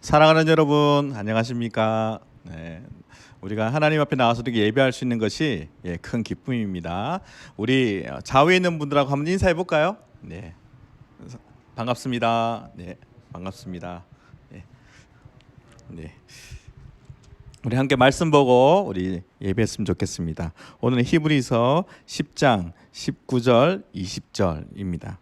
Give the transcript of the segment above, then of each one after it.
사랑하는 여러분, 안녕하십니까? 네, 우리가 하나님 앞에 나와서 이렇게 예배할 수 있는 것이 큰 기쁨입니다. 우리 좌우에 있는 분들하고 한번 인사해 볼까요? 네, 반갑습니다. 네, 반갑습니다. 네, 네. 우리 함께 말씀 보고 우리 예배했으면 좋겠습니다. 오늘은 히브리서 10장 19절 20절입니다.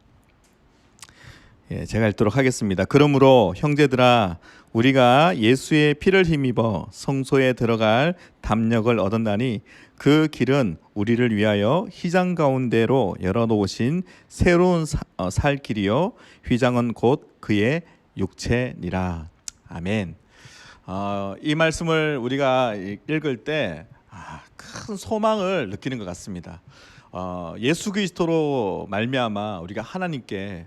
제가 읽도록 하겠습니다. 그러므로 형제들아, 우리가 예수의 피를 힘입어 성소에 들어갈 담력을 얻었나니 그 길은 우리를 위하여 휘장 가운데로 열어놓으신 새로운 살 길이요 휘장은 곧 그의 육체니라. 아멘. 이 말씀을 우리가 읽을 때 큰 소망을 느끼는 것 같습니다. 예수 그리스도로 말미암아 우리가 하나님께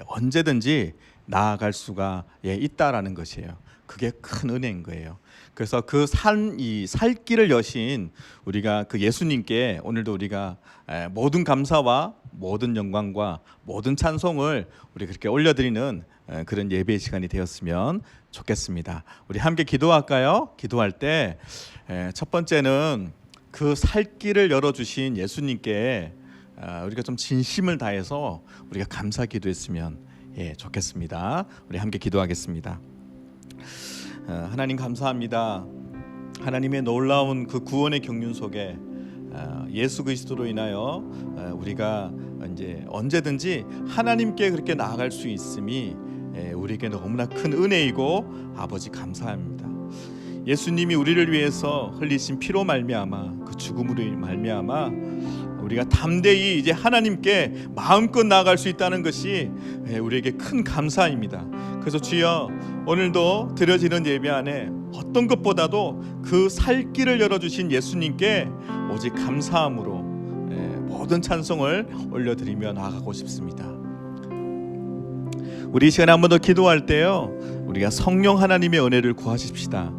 언제든지 나아갈 수가 있다라는 것이에요. 그게 큰 은혜인 거예요. 그래서 그 살 길을 여신 우리가 그 예수님께 오늘도 우리가 모든 감사와 모든 영광과 모든 찬송을 우리 그렇게 올려드리는 그런 예배의 시간이 되었으면 좋겠습니다. 우리 함께 기도할까요? 기도할 때 첫 번째는 그 살 길을 열어주신 예수님께 우리가 좀 진심을 다해서 우리가 감사 기도했으면 좋겠습니다. 우리 함께 기도하겠습니다. 하나님 감사합니다. 하나님의 놀라운 그 구원의 경륜 속에 예수 그리스도로 인하여 우리가 이제 언제든지 하나님께 그렇게 나아갈 수 있음이 우리에게 너무나 큰 은혜이고 아버지 감사합니다. 예수님이 우리를 위해서 흘리신 피로 말미암아 그 죽음으로 말미암아 우리가 담대히 이제 하나님께 마음껏 나아갈 수 있다는 것이 우리에게 큰 감사입니다. 그래서 주여, 오늘도 드려지는 예배 안에 어떤 것보다도 그 살 길을 열어주신 예수님께 오직 감사함으로 모든 찬송을 올려드리며 나아가고 싶습니다. 우리 이 시간에 한 번 더 기도할 때요, 우리가 성령 하나님의 은혜를 구하십시다.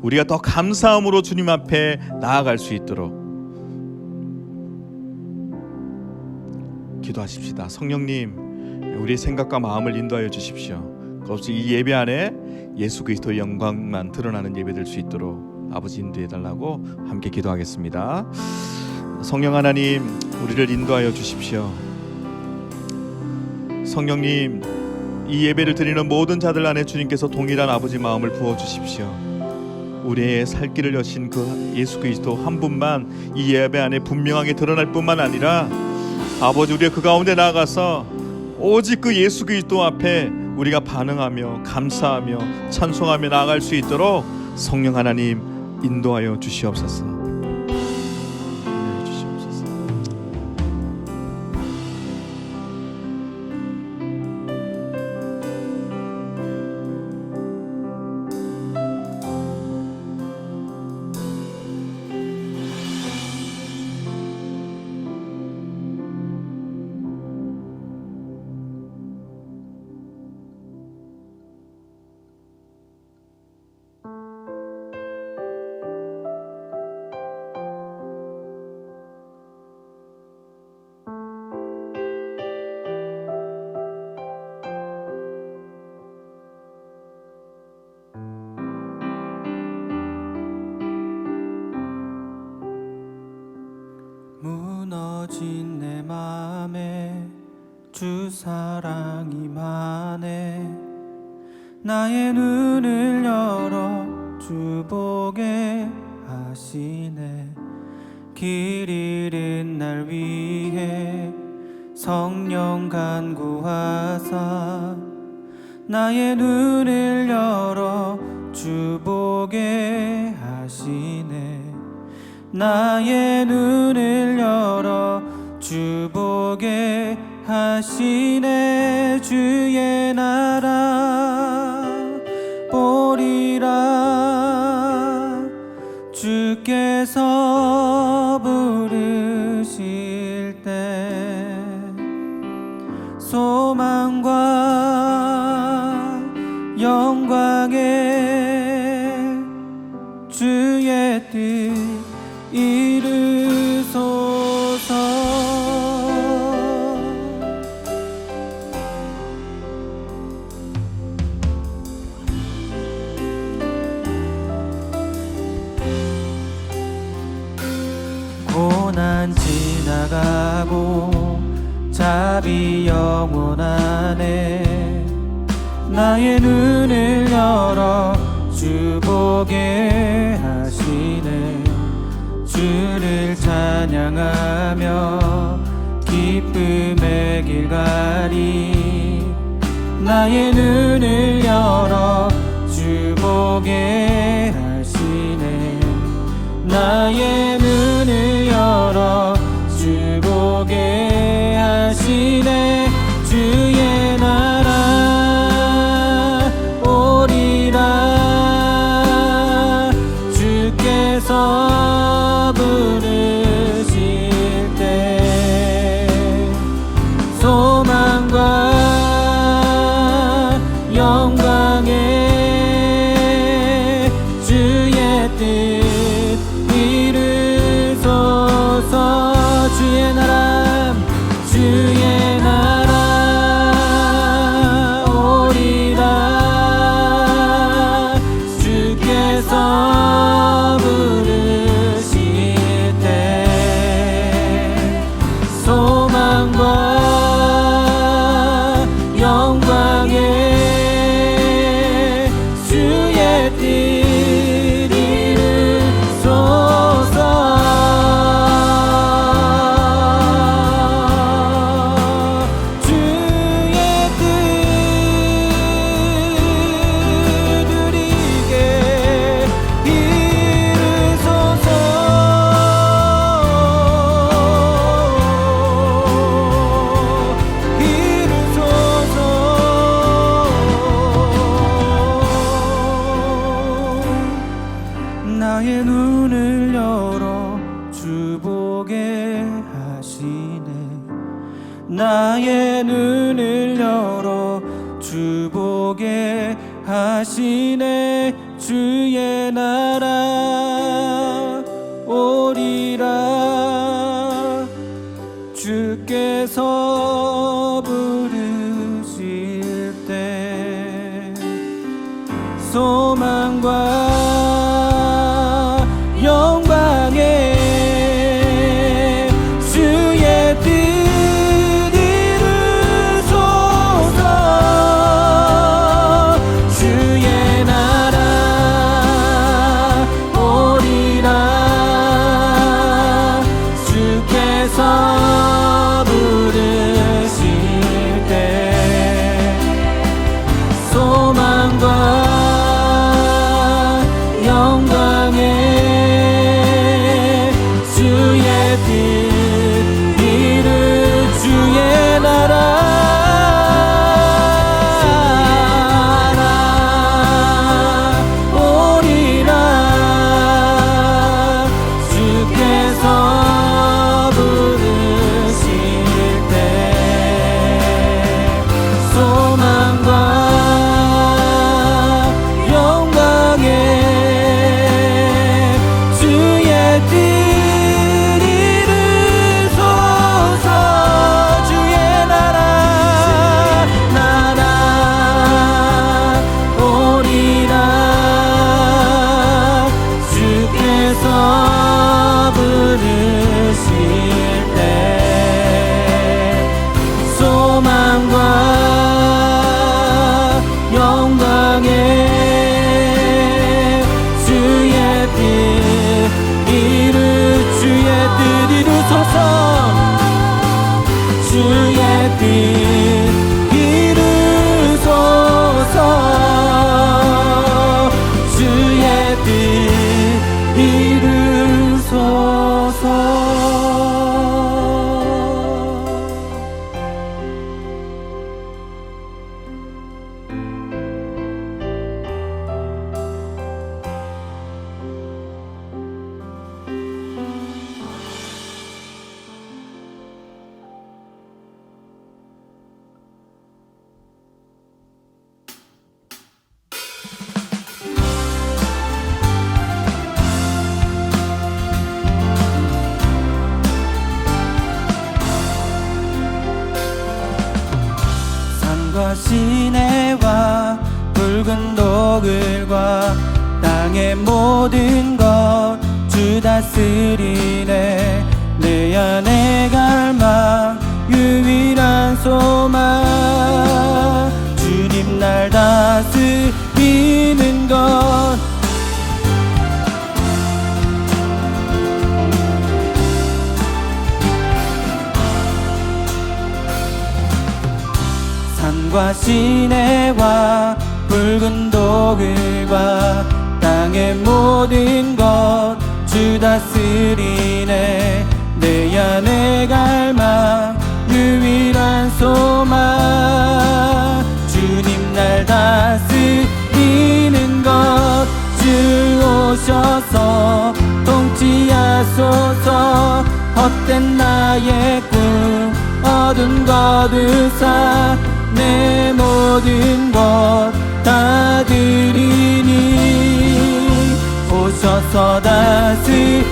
우리가 더 감사함으로 주님 앞에 나아갈 수 있도록 기도하십시다. 성령님, 우리의 생각과 마음을 인도하여 주십시오. 그것이 이 예배 안에 예수 그리스도의 영광만 드러나는 예배 될 수 있도록 아버지 인도해 달라고 함께 기도하겠습니다. 성령 하나님, 우리를 인도하여 주십시오. 성령님, 이 예배를 드리는 모든 자들 안에 주님께서 동일한 아버지 마음을 부어 주십시오. 우리의 살 길을 여신 그 예수 그리스도 한 분만 이 예배 안에 분명하게 드러날 뿐만 아니라 아버지, 우리가 그 가운데 나아가서 오직 그 예수 그리스도 앞에 우리가 반응하며 감사하며 찬송하며 나아갈 수 있도록 성령 하나님 인도하여 주시옵소서. 무너진 내 맘에 주 사랑이 많네. 나의 눈을 열어 주 보게 하시네. 길 잃은 날 위해 성령 간구하사 나의 눈을 열어 주 보게 하시네. 나의 눈을 열어 주 보게 하시네. 주의 나라 보리라. 주께서 부르실 때 소망과 영광에 주의 뜻 이루소서. 세월만 지나가고 자비 영원하네. 나의 눈을 열어 주 보게 하시네. 주를 찬양하며 기쁨의 길 가리. 나의 눈을 열어 주 보게 하시네. 나의 눈을 열어 주 보게 하시네. 주의 나라 오리라. 주께서 부르실 때 소망과 영광에 주의 뜻 이루소서. 주의 나라 주의 나라 오리라. 주께서 부르실 때 소망과 영광에 주의 뜻 이루소서. 나의 눈을 열어 주 보게 하시네. 나의 눈을 열어 주 보게 하시네. 주의 나라 오리라. 주께서 부르실 때 소망과 영광에 주의 뜻 이루소서. 주의 나라 오리라. 주께서 부르실 때 소망과 영광에 주의 뜻 이루. 주의 나라 오리라. 주께서 부르실 때 소망과 영광에 주의 뜻 이루소서. 주의 나라 오리라. 주께서 부르실 때 소망과 영광에 주의 뜻 주의 뜻 이루소서. 주의 뜻 이루소서. 주의 뜻 이루소서. 산과 시내와 붉은 독일과 땅의 모든 것 주 다스리네. 내 내 안에 갈망 유일한 소망 주님 날 다스리는 것 산과 시내와 붉은 독일과 땅의 모든 것 주 다스리네 내 안에 갈망 유일한 소망 주님 날 다스리는 것 주 오셔서 통치하소서 헛된 나의 꿈 어둠 거두사 내 모든 것 다 드리니 오셔서 다스리소서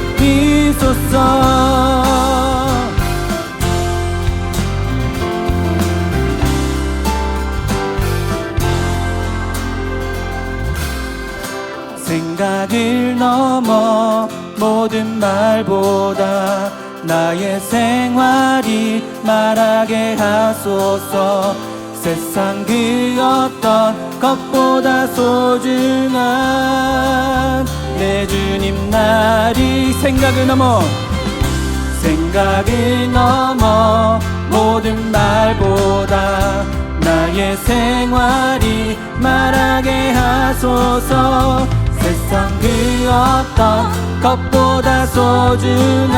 생각을 넘어 모든 말보다 나의 생활이 말하게 하소서 세상 그 어떤 것보다 소중한 내 주님 날이 생각을 넘어 모든 말보다 나의 생활이 말하게 하소서 세상 그 어떤 것보다 소중한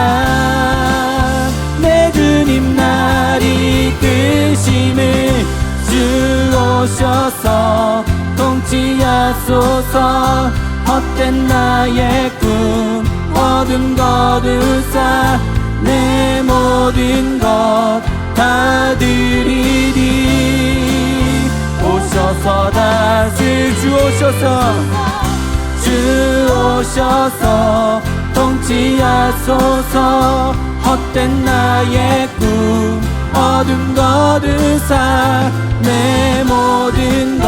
내 주님 날이 크심을 주 오셔서 통치하소서 헛된 나의 꿈 어둠 거두사 내 모든 것 다 드리리 오셔서 주 오셔서 통치하소서 헛된 나의 꿈 어둠 거두사 내 모든 것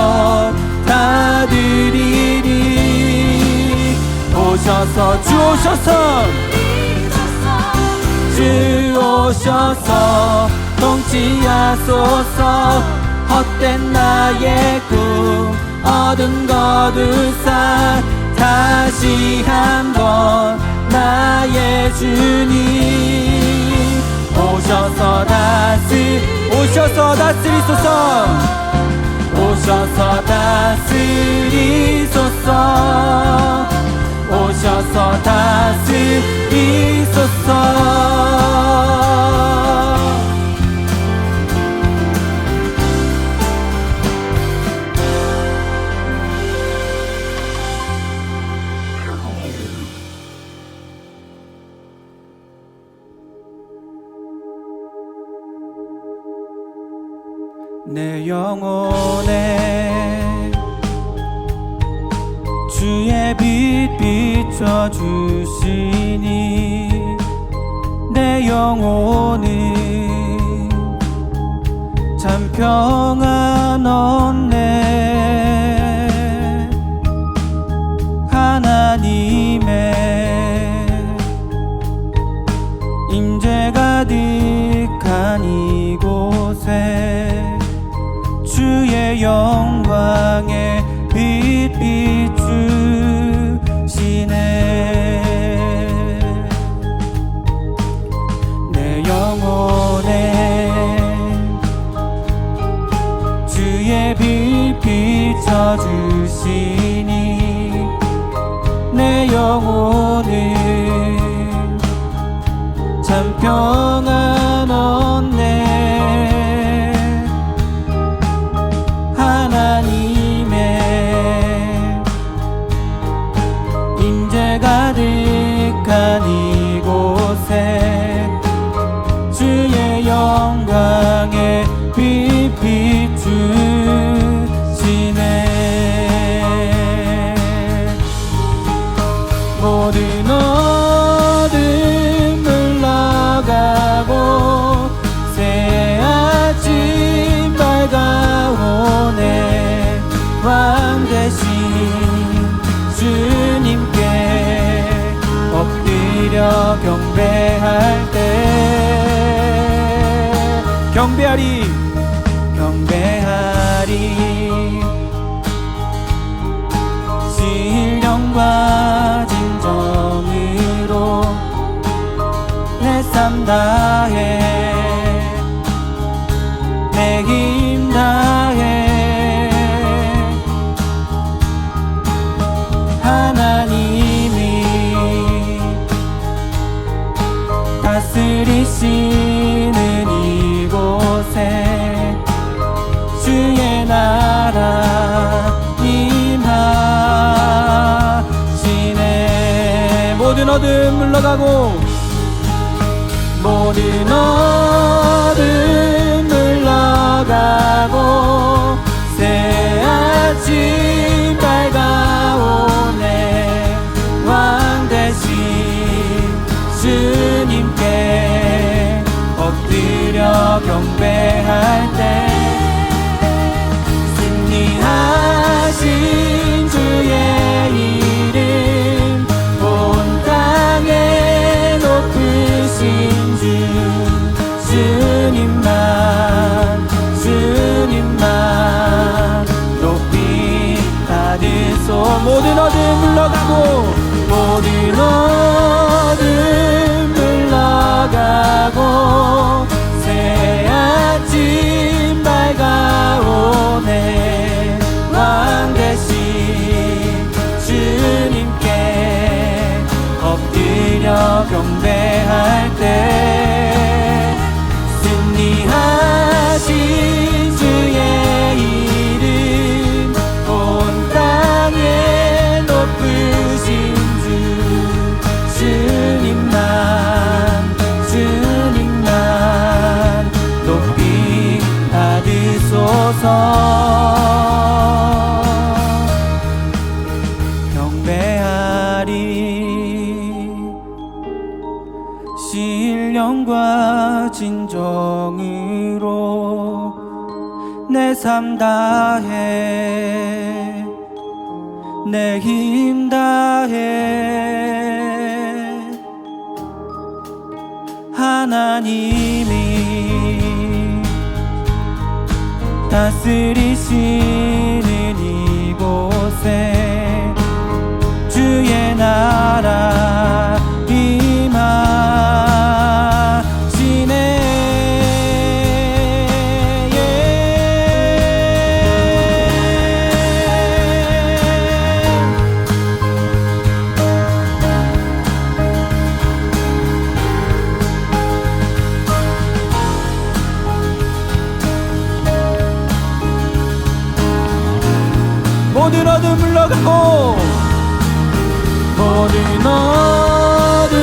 다 드리리 오셔서 주 오셔서 통치하소서 헛된 나의 꿈 어둠 거두사 다시 한번 나의 주님 오셔서 다스리소서 오셔서 다스리소서 오셔서 다스리소서 내 영혼에 주의 빛 비춰주시니 내 영혼은 참 평안 얻네 하나님의 임재 가득한 이곳에 주의 영광에 빛 비추시네 내 영혼에 주의 빛 비춰주시니 내 영혼은 참 평안 얻네 하나님의 임재 가득한 이곳에 주의 영광에 빛 비추시네 모든 어둠 물러가 경배하리 경배하리 신령과 진정으로 내 삶 다해 내 힘 다해 하나님이 다스리시는 이곳에 주의 나라 임하시네. 모든 어둠 물러가고 모든 어둠 물러가고 새 아침 밝아오네. 왕 대신 주님께 엎드려 경배할 때 승리하신 주의 이름 온 땅에 높으신 주님만 높이 받으소. 모든 어둠 물러가고 모든 어둠 물러가고 새 아침 밝아오네. 왕 대신 주님께 엎드려 경배할 때 승리하신 주의 이름 온 땅에 높으신 주님만 높이 받으소서. 경배하리 신령과 진정으로 내 삶 다해 내 힘 다해 하나님이 다스리시는 이곳에 주의 나라 임하시네. 모든 어둠 물러가고 모든 어둠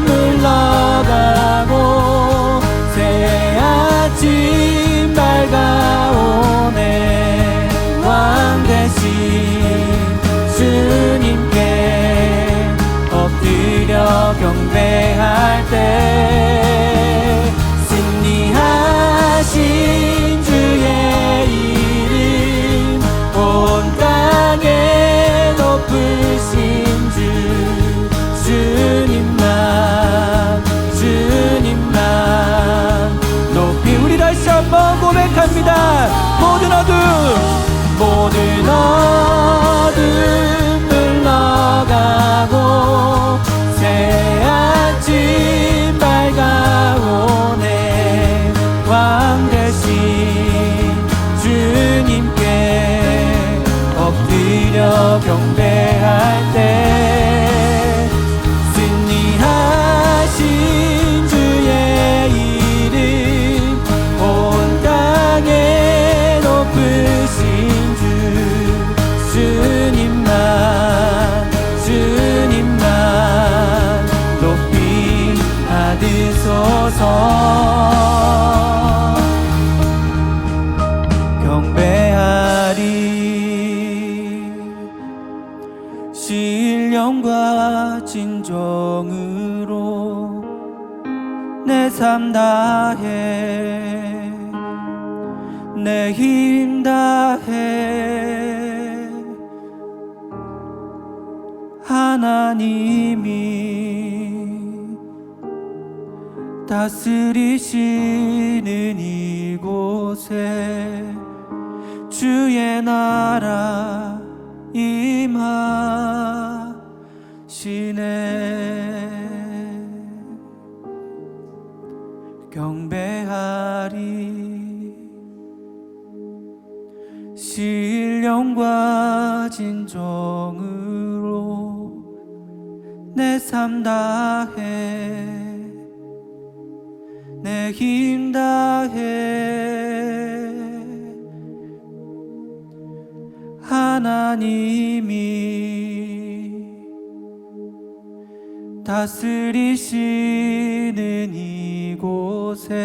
물러가고 새 아침 밝아오네. 왕 대신 주님께 엎드려 경배할 때 승리하신 주의 이름 온 땅에 높으신 주님만 높이. 우리 다시 한번 고백합니다. 모든 어둠 물러가고 새 아침 밝아오네. 왕 대신 주님께 엎드려 경배할 때 승리하신 주의 이름 온 땅에 높으신 주님만 높이 받으소서. 경배하리 신령과 진정으로 내 삶 다해 내 힘 다해 하나님이 다스리시는 이곳에 주의 나라 임하시네. 경배하리. 신령과 진정으로 내 삶 다해 내 힘 다해 하나님이 다스리시는 이곳에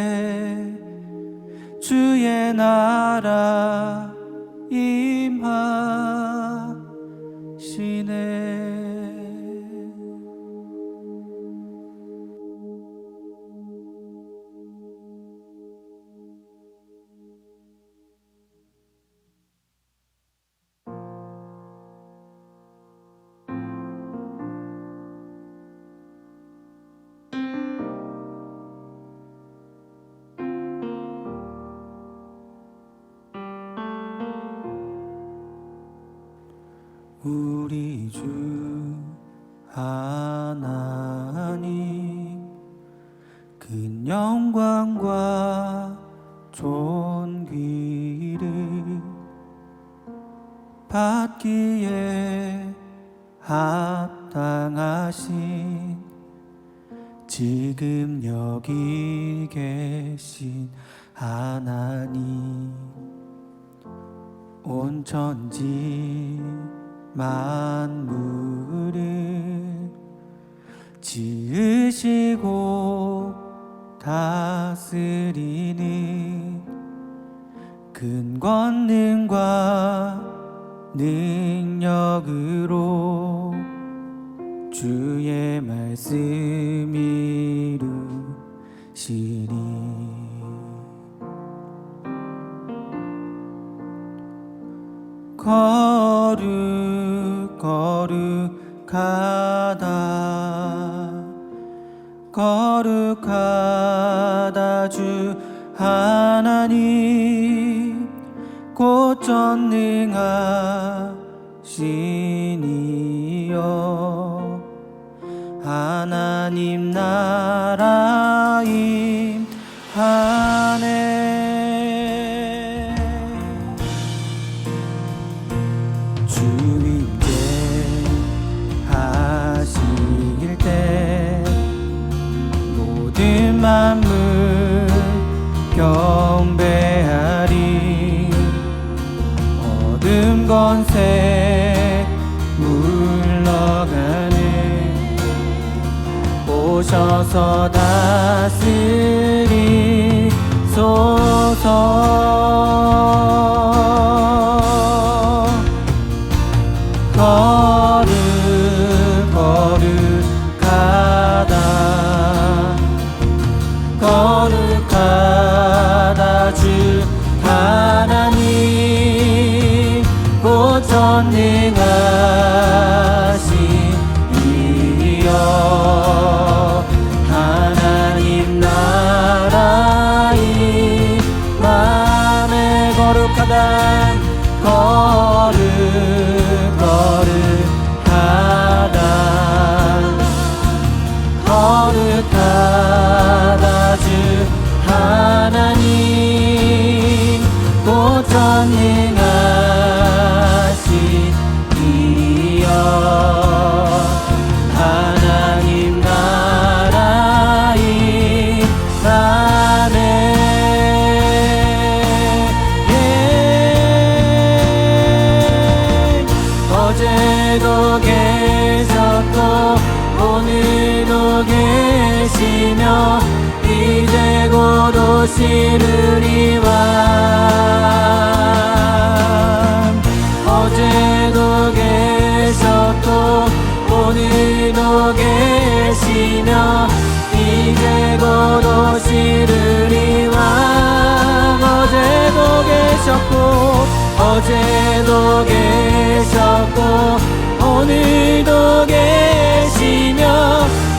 주의 나라 임하시네. 우리 주 하나님 큰 영광과 존귀를 받기에 합당하신 지금 여기 계신 하나님, 온 천지 만물을 지으시고 다스리는 큰 권능과 능력으로 주의 말씀 이루시리. 거룩하다 주 하나님, 곧 전능하신 이여, 하나님 나라 임하네. 주임제 하실 때 모든 만물 경배하리. 어둠 권세 물러가는 오셔서 다스리소서. 거룩하다 주 하나님, 곧 전능하신 이여, 하나님 나라 임하네. 거룩하다 주 하나님, 곧 전능하신 이여, 하나님 나라 임하네. 어제도 계셨고 오늘도 계시며 이제 곧 오시느니와. 어제도 계셨고 오늘도 계시며 이제 곧 오시느니와. 어제도 계셨고 오늘도 계시며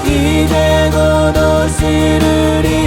이제 곧 오시느니와.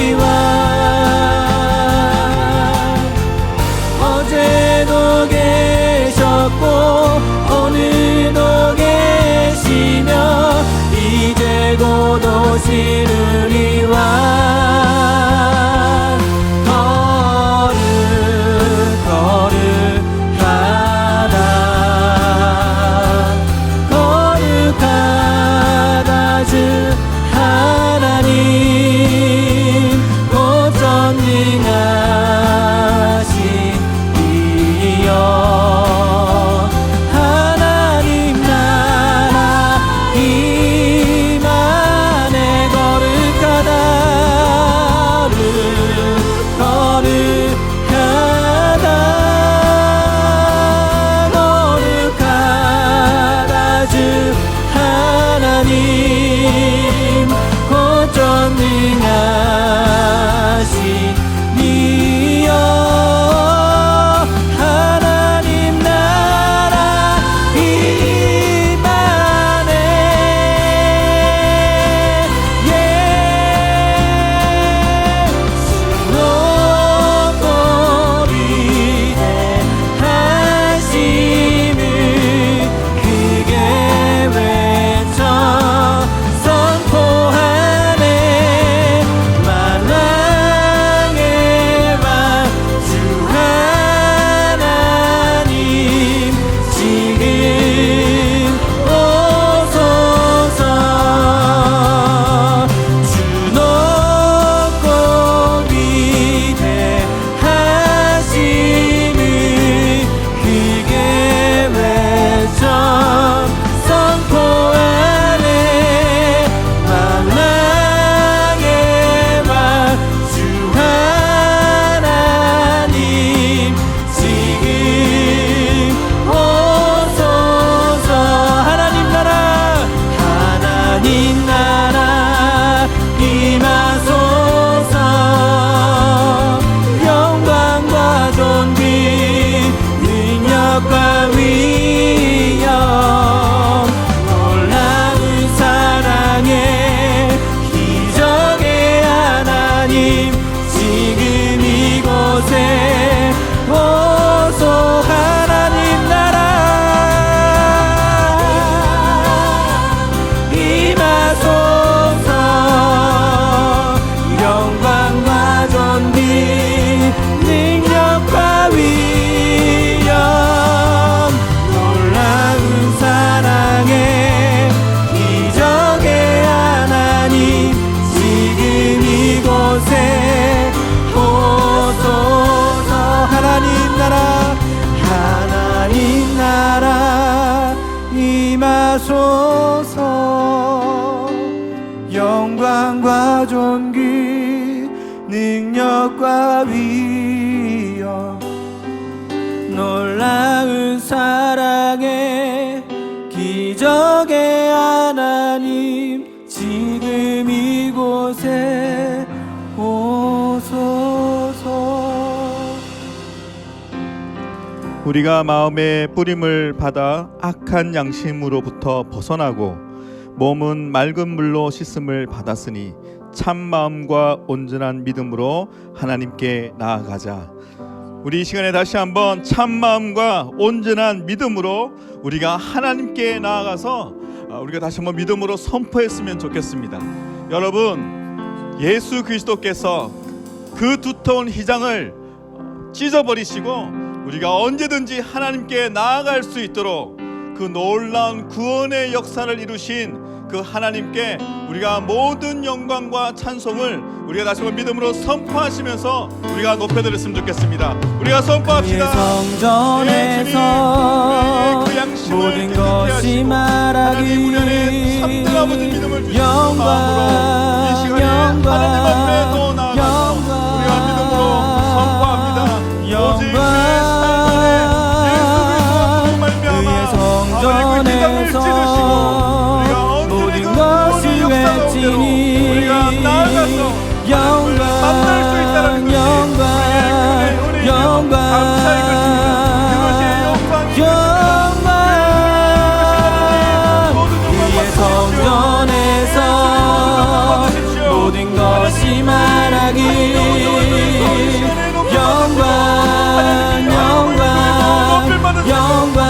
하소서. 영광과 존귀 능력과 위엄 놀라운 사랑의 기적의 하나님 지금 이곳에 오소서. 우리가 마음의 뿌림을 받아 악한 양심으로부터 벗어나고 몸은 맑은 물로 씻음을 받았으니 참 마음과 온전한 믿음으로 하나님께 나아가자. 우리 이 시간에 다시 한번 참 마음과 온전한 믿음으로 우리가 하나님께 나아가서 우리가 다시 한번 믿음으로 선포했으면 좋겠습니다. 여러분, 예수 그리스도께서 그 두터운 휘장을 찢어버리시고 우리가 언제든지 하나님께 나아갈 수 있도록 그 놀라운 구원의 역사를 이루신 그 하나님께 우리가 모든 영광과 찬송을 우리가 다시 한번 믿음으로 선포하시면서 우리가 높여드렸으면 좋겠습니다. 우리가 선포합시다. 성전에서 모든 것이 말하기 영광 영광 하나님 앞에 더 나아가서 우리가 믿음으로 선포합니다. 오직 그의 성전에서 모든 것이 외치니 영광 영광 영광 영광 그의 성전에서 모든 것이 말하기 영광 영광 영광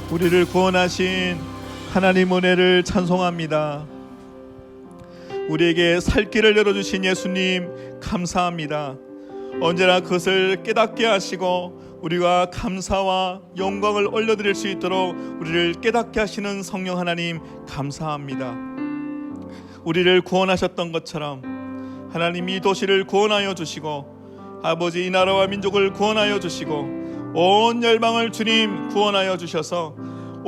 우리를 구원하신 하나님 은혜를 찬송합니다. 우리에게 살 길을 열어주신 예수님 감사합니다. 언제나 그것을 깨닫게 하시고 우리가 감사와 영광을 올려드릴 수 있도록 우리를 깨닫게 하시는 성령 하나님 감사합니다. 우리를 구원하셨던 것처럼 하나님 이 도시를 구원하여 주시고 아버지 이 나라와 민족을 구원하여 주시고 온 열방을 주님 구원하여 주셔서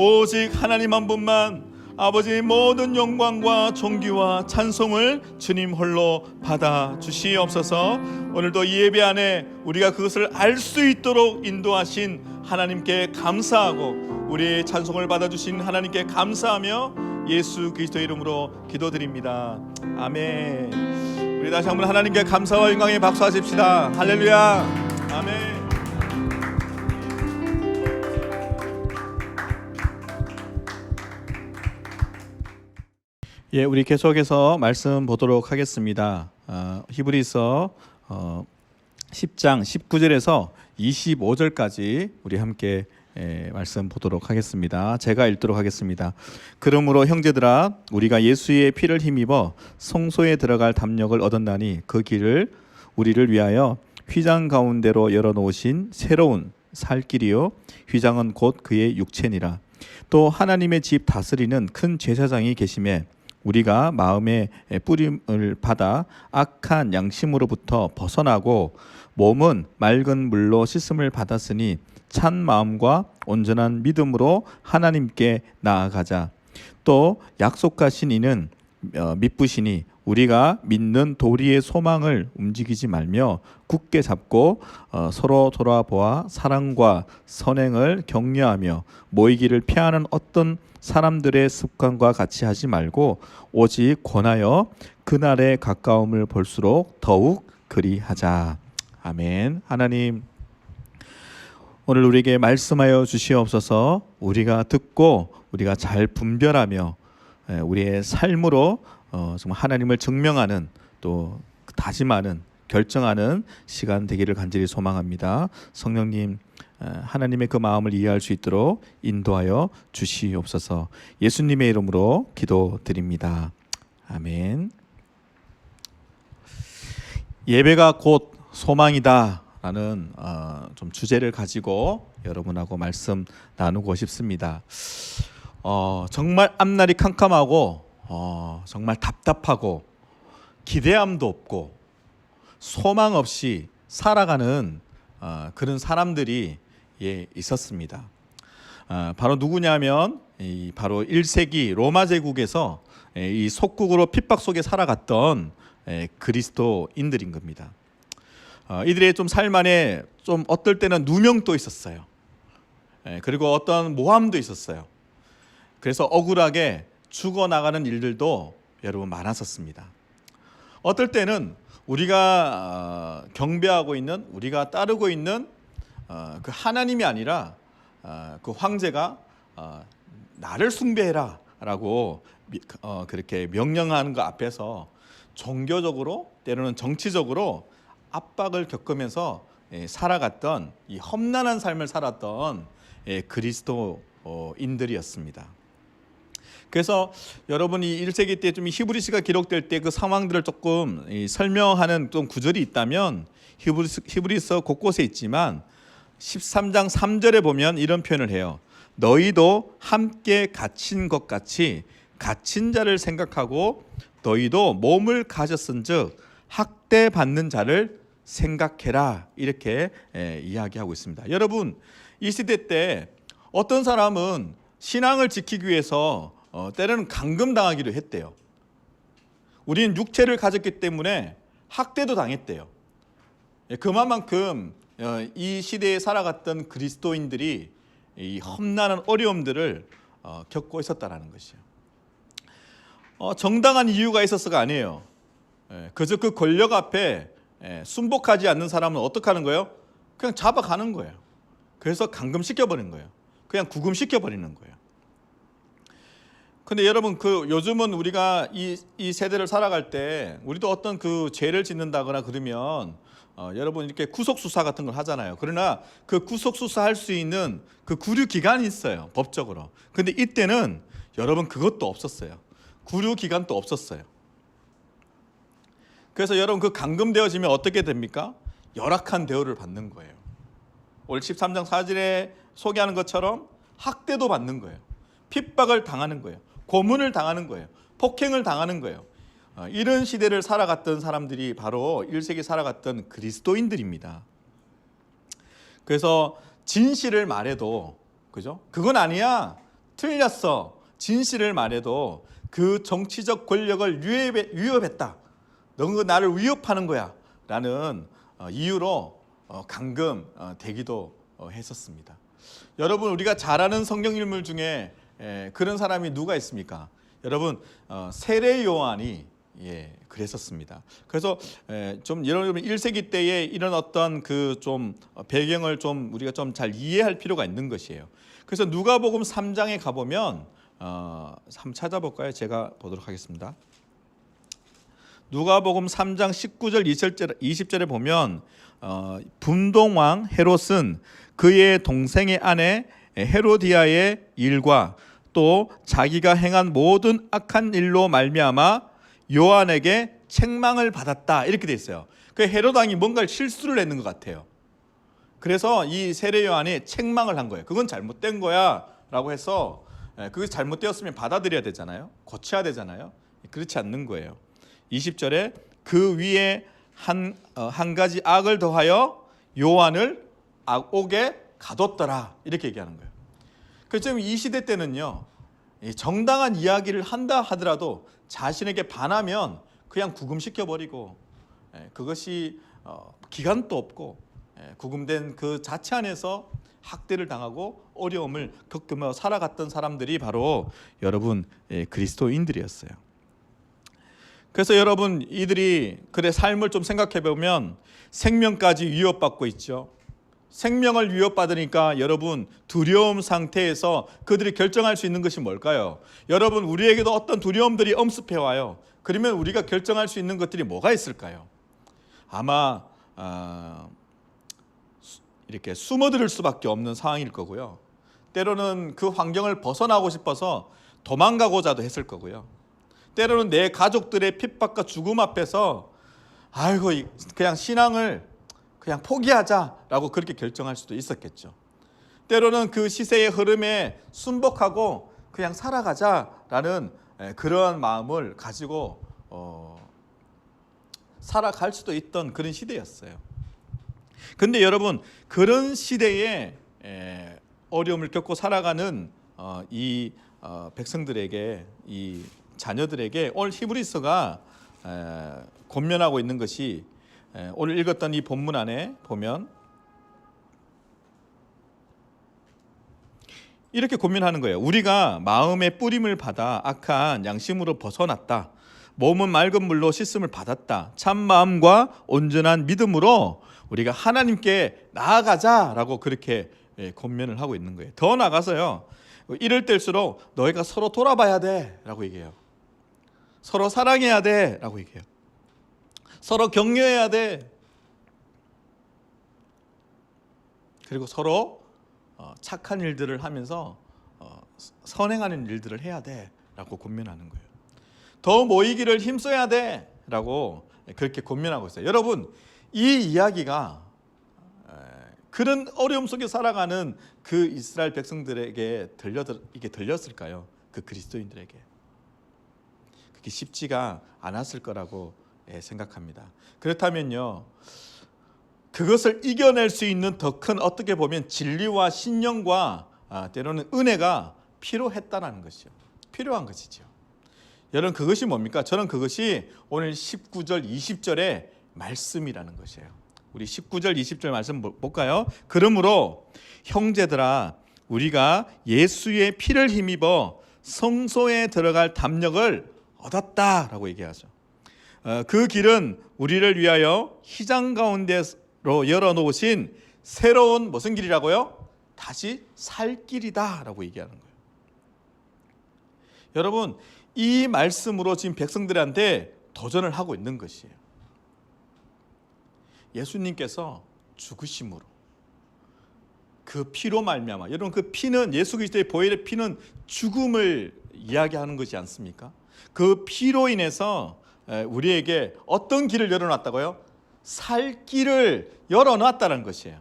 오직 하나님 한 분만 아버지 모든 영광과 존귀와 찬송을 주님 홀로 받아 주시옵소서. 오늘도 이 예배 안에 우리가 그것을 알 수 있도록 인도하신 하나님께 감사하고 우리의 찬송을 받아주신 하나님께 감사하며 예수 그리스도의 이름으로 기도드립니다. 아멘. 우리 다시 한번 하나님께 감사와 영광의 박수하십시다. 할렐루야. 아멘. 예, 우리 계속해서 말씀 보도록 하겠습니다. 히브리서 10장 19절에서 25절까지 우리 함께 말씀 보도록 하겠습니다. 제가 읽도록 하겠습니다. 그러므로 형제들아 우리가 예수의 피를 힘입어 성소에 들어갈 담력을 얻었나니 그 길을 우리를 위하여 휘장 가운데로 열어놓으신 새로운 살 길이요 휘장은 곧 그의 육체니라. 또 하나님의 집 다스리는 큰 제사장이 계심에 우리가 마음의 뿌림을 받아 악한 양심으로부터 벗어나고 몸은 맑은 물로 씻음을 받았으니 찬 마음과 온전한 믿음으로 하나님께 나아가자. 또 약속하신 이는 믿으시니 우리가 믿는 도리의 소망을 움직이지 말며 굳게 잡고 서로 돌아보아 사랑과 선행을 격려하며 모이기를 피하는 어떤 사람들의 습관과 같이 하지 말고 오직 권하여 그날의 가까움을 볼수록 더욱 그리하자. 아멘. 하나님, 오늘 우리에게 말씀하여 주시옵소서. 우리가 듣고 우리가 잘 분별하며 우리의 삶으로 정말 하나님을 증명하는, 또 다짐하는, 결정하는 시간 되기를 간절히 소망합니다. 성령님, 하나님의 그 마음을 이해할 수 있도록 인도하여 주시옵소서. 예수님의 이름으로 기도드립니다. 아멘. 예배가 곧 소망이다 라는 좀 주제를 가지고 여러분하고 말씀 나누고 싶습니다. 정말 앞날이 캄캄하고 정말 답답하고 기대함도 없고 소망 없이 살아가는 그런 사람들이 있었습니다. 바로 누구냐면 바로 1세기 로마 제국에서 이 속국으로 핍박 속에 살아갔던 그리스도인들인 겁니다. 이들의 좀 삶 안에 좀 어떨 때는 누명도 있었어요. 그리고 어떤 모함도 있었어요. 그래서 억울하게 죽어나가는 일들도 여러분 많았었습니다. 어떨 때는 우리가 경배하고 있는, 우리가 따르고 있는 그 하나님이 아니라 그 황제가 나를 숭배해라 라고 그렇게 명령하는 것 앞에서 종교적으로, 때로는 정치적으로 압박을 겪으면서 살아갔던, 이 험난한 삶을 살았던 그리스도인들이었습니다. 그래서 여러분이 1세기 때 좀 히브리서가 기록될 때 그 상황들을 조금 설명하는 좀 구절이 있다면 히브리서 곳곳에 있지만 13장 3절에 보면 이런 표현을 해요. 너희도 함께 갇힌 것 같이 갇힌 자를 생각하고 너희도 몸을 가졌은즉 학대받는 자를 생각해라, 이렇게 이야기하고 있습니다. 여러분, 이 시대 때 어떤 사람은 신앙을 지키기 위해서 때로는 감금당하기도 했대요. 우리는 육체를 가졌기 때문에 학대도 당했대요. 그만큼 이 시대에 살아갔던 그리스도인들이 이 험난한 어려움들을 겪고 있었다는 것이요. 정당한 이유가 있어서가 아니에요. 그저 그 권력 앞에 순복하지 않는 사람은 어떻게 하는 거예요? 그냥 잡아가는 거예요. 그래서 감금시켜버리는 거예요. 그냥 구금시켜버리는 거예요. 근데 여러분, 요즘은 우리가 이 세대를 살아갈 때 우리도 어떤 그 죄를 짓는다거나 그러면 여러분 이렇게 구속수사 같은 걸 하잖아요. 그러나 그 구속수사 할 수 있는 그 구류기간이 있어요, 법적으로. 근데 이때는 여러분 그것도 없었어요. 구류기간도 없었어요. 그래서 여러분 그 감금되어지면 어떻게 됩니까? 열악한 대우를 받는 거예요. 오늘 13장 4절에 소개하는 것처럼 학대도 받는 거예요. 핍박을 당하는 거예요. 고문을 당하는 거예요. 폭행을 당하는 거예요. 이런 시대를 살아갔던 사람들이 바로 1세기 살아갔던 그리스도인들입니다. 그래서 진실을 말해도, 그죠? 그건 아니야, 틀렸어, 진실을 말해도 그 정치적 권력을 위협했다, 너는 나를 위협하는 거야 라는 이유로 감금되기도 했었습니다. 여러분, 우리가 잘 아는 성경 인물 중에 그런 사람이 누가 있습니까? 여러분, 세례 요한이 그랬었습니다. 그래서 좀 여러분 1세기 때에 이런 어떤 그 좀 배경을 좀 우리가 좀 잘 이해할 필요가 있는 것이에요. 그래서 누가복음 3장에 가보면 한번 찾아볼까요? 제가 보도록 하겠습니다. 누가복음 3장 19절 20절에 보면 분동왕 헤롯은 그의 동생의 아내 헤로디아의 일과 또 자기가 행한 모든 악한 일로 말미암아 요한에게 책망을 받았다, 이렇게 돼 있어요. 그 헤롯 왕이 뭔가를 실수를 했는 것 같아요. 그래서 이 세례 요한이 책망을 한 거예요. 그건 잘못된 거야 라고 해서, 그게 잘못되었으면 받아들여야 되잖아요. 고쳐야 되잖아요. 그렇지 않는 거예요. 20절에 그 위에 한 가지 악을 더하여 요한을 악옥에 가뒀더라, 이렇게 얘기하는 거예요. 그래서 이 시대 때는요, 정당한 이야기를 한다 하더라도 자신에게 반하면 그냥 구금시켜버리고 그것이 기간도 없고 구금된 그 자체 안에서 학대를 당하고 어려움을 겪으며 살아갔던 사람들이 바로 여러분 그리스도인들이었어요. 그래서 여러분 이들이 그의 삶을 좀 생각해 보면 생명까지 위협받고 있죠. 생명을 위협받으니까 여러분 두려움 상태에서 그들이 결정할 수 있는 것이 뭘까요? 여러분 우리에게도 어떤 두려움들이 엄습해 와요. 그러면 우리가 결정할 수 있는 것들이 뭐가 있을까요? 아마 이렇게 숨어들을 수밖에 없는 상황일 거고요. 때로는 그 환경을 벗어나고 싶어서 도망가고자도 했을 거고요. 때로는 내 가족들의 핍박과 죽음 앞에서 아이고 그냥 신앙을 그냥 포기하자라고 그렇게 결정할 수도 있었겠죠. 때로는 그 시세의 흐름에 순복하고 그냥 살아가자라는 그러한 마음을 가지고 살아갈 수도 있던 그런 시대였어요. 근데 여러분 그런 시대에 어려움을 겪고 살아가는 이 백성들에게 이 자녀들에게 오늘 히브리서가 권면하고 있는 것이 오늘 읽었던 이 본문 안에 보면 이렇게 권면하는 거예요. 우리가 마음의 뿌림을 받아 악한 양심으로 벗어났다. 몸은 맑은 물로 씻음을 받았다. 참 마음과 온전한 믿음으로 우리가 하나님께 나아가자라고 그렇게 권면을 하고 있는 거예요. 더 나아가서요. 이럴 때일수록 너희가 서로 돌아봐야 돼라고 얘기해요. 서로 사랑해야 돼라고 얘기해요. 서로 격려해야 돼. 그리고 서로 착한 일들을 하면서 선행하는 일들을 해야 돼라고 권면하는 거예요. 더 모이기를 힘써야 돼라고 그렇게 권면하고 있어요. 여러분 이 이야기가 그런 어려움 속에 살아가는 그 이스라엘 백성들에게 이게 들렸을까요? 그 그리스도인들에게 그게 쉽지가 않았을 거라고 생각합니다. 그렇다면요, 그것을 이겨낼 수 있는 더 큰 어떻게 보면 진리와 신령과 때로는 은혜가 필요했다는 것이요, 필요한 것이죠. 여러분 그것이 뭡니까? 저는 그것이 오늘 19절 20절의 말씀이라는 것이에요. 우리 19절 20절 말씀 볼까요? 그러므로 형제들아 우리가 예수의 피를 힘입어 성소에 들어갈 담력을 얻었다라고 얘기하죠. 그 길은 우리를 위하여 휘장 가운데로 열어놓으신 새로운 무슨 길이라고요? 다시 살 길이다라고 얘기하는 거예요. 여러분 이 말씀으로 지금 백성들한테 도전을 하고 있는 것이에요. 예수님께서 죽으심으로 그 피로 말미암아, 여러분 그 피는 예수 그리스도의 보혈의 피는 죽음을 이야기하는 것이 않습니까? 그 피로 인해서 우리에게 어떤 길을 열어놨다고요? 살 길을 열어놨다는 것이에요.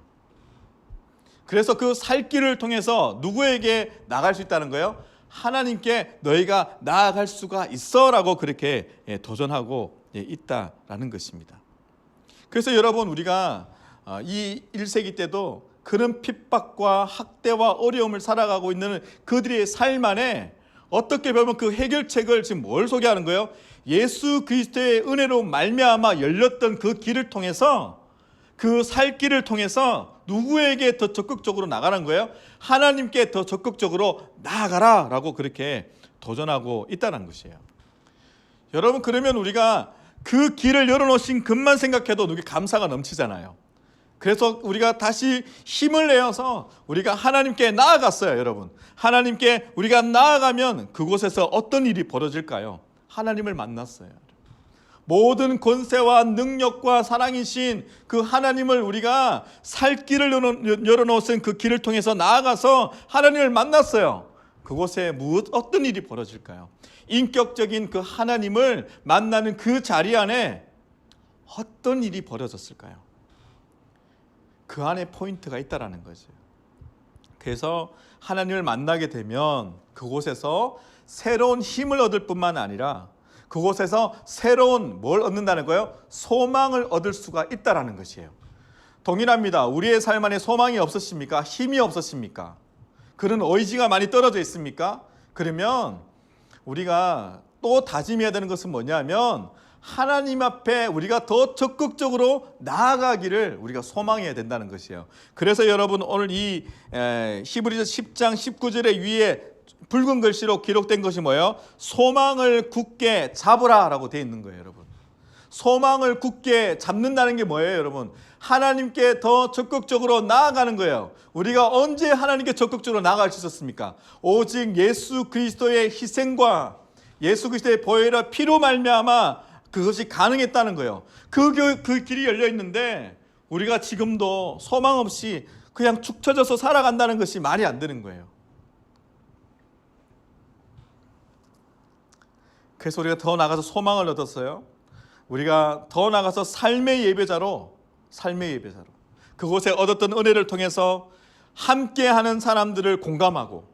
그래서 그 살 길을 통해서 누구에게 나갈 수 있다는 거예요? 하나님께 너희가 나아갈 수가 있어라고 그렇게 도전하고 있다라는 것입니다. 그래서 여러분 우리가 이 1세기 때도 그런 핍박과 학대와 어려움을 살아가고 있는 그들의 삶 안에 어떻게 보면 그 해결책을 지금 뭘 소개하는 거예요? 예수 그리스도의 은혜로 말미암아 열렸던 그 길을 통해서, 그 살 길을 통해서 누구에게 더 적극적으로 나가는 거예요? 하나님께 더 적극적으로 나아가라 라고 그렇게 도전하고 있다는 것이에요. 여러분 그러면 우리가 그 길을 열어놓으신 것만 생각해도 누구 감사가 넘치잖아요. 그래서 우리가 다시 힘을 내어서 우리가 하나님께 나아갔어요. 여러분 하나님께 우리가 나아가면 그곳에서 어떤 일이 벌어질까요? 하나님을 만났어요. 모든 권세와 능력과 사랑이신 그 하나님을 우리가 살 길을 열어놓으신 그 길을 통해서 나아가서 하나님을 만났어요. 그곳에 어떤 일이 벌어질까요? 인격적인 그 하나님을 만나는 그 자리 안에 어떤 일이 벌어졌을까요? 그 안에 포인트가 있다라는 거죠. 그래서 하나님을 만나게 되면 그곳에서 새로운 힘을 얻을 뿐만 아니라 그곳에서 새로운 뭘 얻는다는 거예요? 소망을 얻을 수가 있다라는 것이에요. 동일합니다. 우리의 삶 안에 소망이 없으십니까? 힘이 없으십니까? 그런 의지가 많이 떨어져 있습니까? 그러면 우리가 또 다짐해야 되는 것은 뭐냐면 하나님 앞에 우리가 더 적극적으로 나아가기를 우리가 소망해야 된다는 것이에요. 그래서 여러분 오늘 이 히브리서 10장 19절에 위에 붉은 글씨로 기록된 것이 뭐예요? 소망을 굳게 잡으라 라고 되어 있는 거예요. 여러분, 소망을 굳게 잡는다는 게 뭐예요? 여러분, 하나님께 더 적극적으로 나아가는 거예요. 우리가 언제 하나님께 적극적으로 나아갈 수 있었습니까? 오직 예수 그리스도의 희생과 예수 그리스도의 보혈의 피로 말미암아 그것이 가능했다는 거예요. 그 길이 열려 있는데 우리가 지금도 소망 없이 그냥 축 처져서 살아간다는 것이 말이 안 되는 거예요. 그래서 우리가 더 나가서 소망을 얻었어요. 우리가 더 나가서 삶의 예배자로 그곳에 얻었던 은혜를 통해서 함께하는 사람들을 공감하고